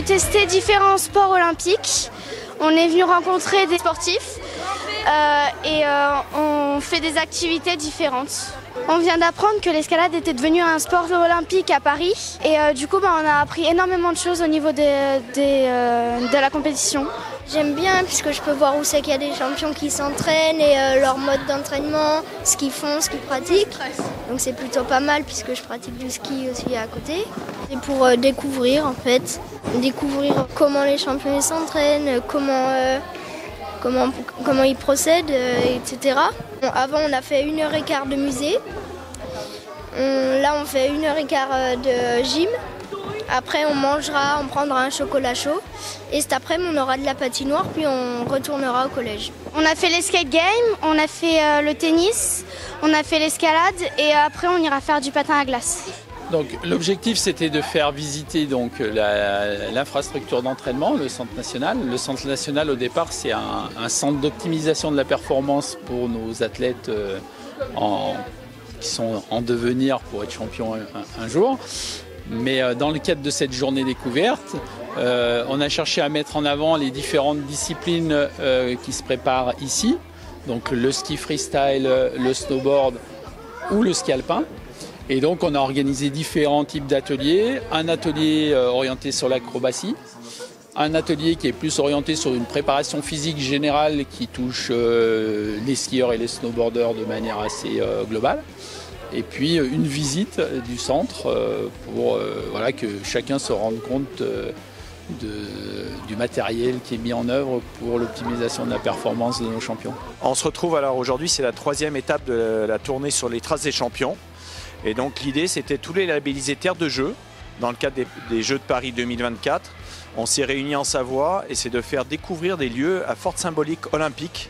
tester différents sports olympiques. On est venu rencontrer des sportifs et on fait des activités différentes. On vient d'apprendre que l'escalade était devenue un sport olympique à Paris et du coup on a appris énormément de choses au niveau de la compétition. J'aime bien puisque je peux voir où c'est qu'il y a des champions qui s'entraînent et leur mode d'entraînement, ce qu'ils font, ce qu'ils pratiquent. Donc c'est plutôt pas mal puisque je pratique du ski aussi à côté. C'est pour découvrir en fait, découvrir comment les champions s'entraînent, comment ils procèdent, etc. Avant on a fait 1h15 de musée. Là on fait 1h15 de gym. Après on mangera, on prendra un chocolat chaud et cet après-midi on aura de la patinoire puis on retournera au collège. On a fait les skate games, on a fait le tennis, on a fait l'escalade et après on ira faire du patin à glace. Donc l'objectif c'était de faire visiter donc l'infrastructure d'entraînement, le centre national. Le centre national au départ c'est un centre d'optimisation de la performance pour nos athlètes qui sont en devenir pour être champions un jour. Mais dans le cadre de cette journée découverte, on a cherché à mettre en avant les différentes disciplines qui se préparent ici. Donc le ski freestyle, le snowboard ou le ski alpin. Et donc on a organisé différents types d'ateliers. Un atelier orienté sur l'acrobatie, un atelier qui est plus orienté sur une préparation physique générale qui touche les skieurs et les snowboarders de manière assez globale. Et puis une visite du centre pour voilà, que chacun se rende compte du matériel qui est mis en œuvre pour l'optimisation de la performance de nos champions. On se retrouve alors aujourd'hui, c'est la 3e étape de la tournée sur les traces des champions. Et donc l'idée c'était tous les labellisés terres de jeu dans le cadre des Jeux de Paris 2024. On s'est réunis en Savoie et c'est de faire découvrir des lieux à forte symbolique olympique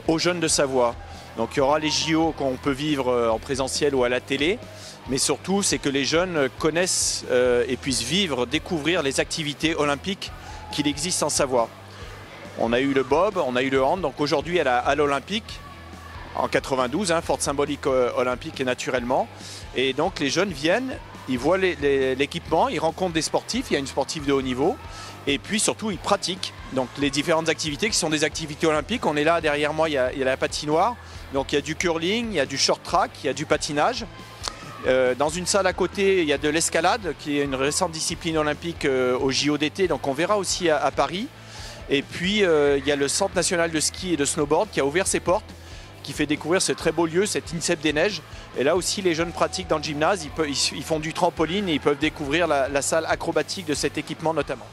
aux jeunes de Savoie. Donc il y aura les JO qu'on peut vivre en présentiel ou à la télé, mais surtout c'est que les jeunes connaissent et puissent vivre, découvrir les activités olympiques qu'il existe en Savoie. On a eu le bob, on a eu le hand, donc aujourd'hui à la Halle Olympique, en 92, forte symbolique olympique et naturellement. Et donc les jeunes viennent, ils voient l'équipement, ils rencontrent des sportifs, il y a une sportive de haut niveau. Et puis surtout, ils pratiquent donc les différentes activités qui sont des activités olympiques. On est là, derrière moi, il y a la patinoire. Donc il y a du curling, il y a du short track, il y a du patinage. Dans une salle à côté, il y a de l'escalade, qui est une récente discipline olympique au JO d'été. Donc on verra aussi à Paris. Et puis il y a le Centre national de ski et de snowboard qui a ouvert ses portes, qui fait découvrir ce très beau lieu, cet INSEP des Neiges. Et là aussi, les jeunes pratiquent dans le gymnase, ils font du trampoline et ils peuvent découvrir la salle acrobatique de cet équipement notamment.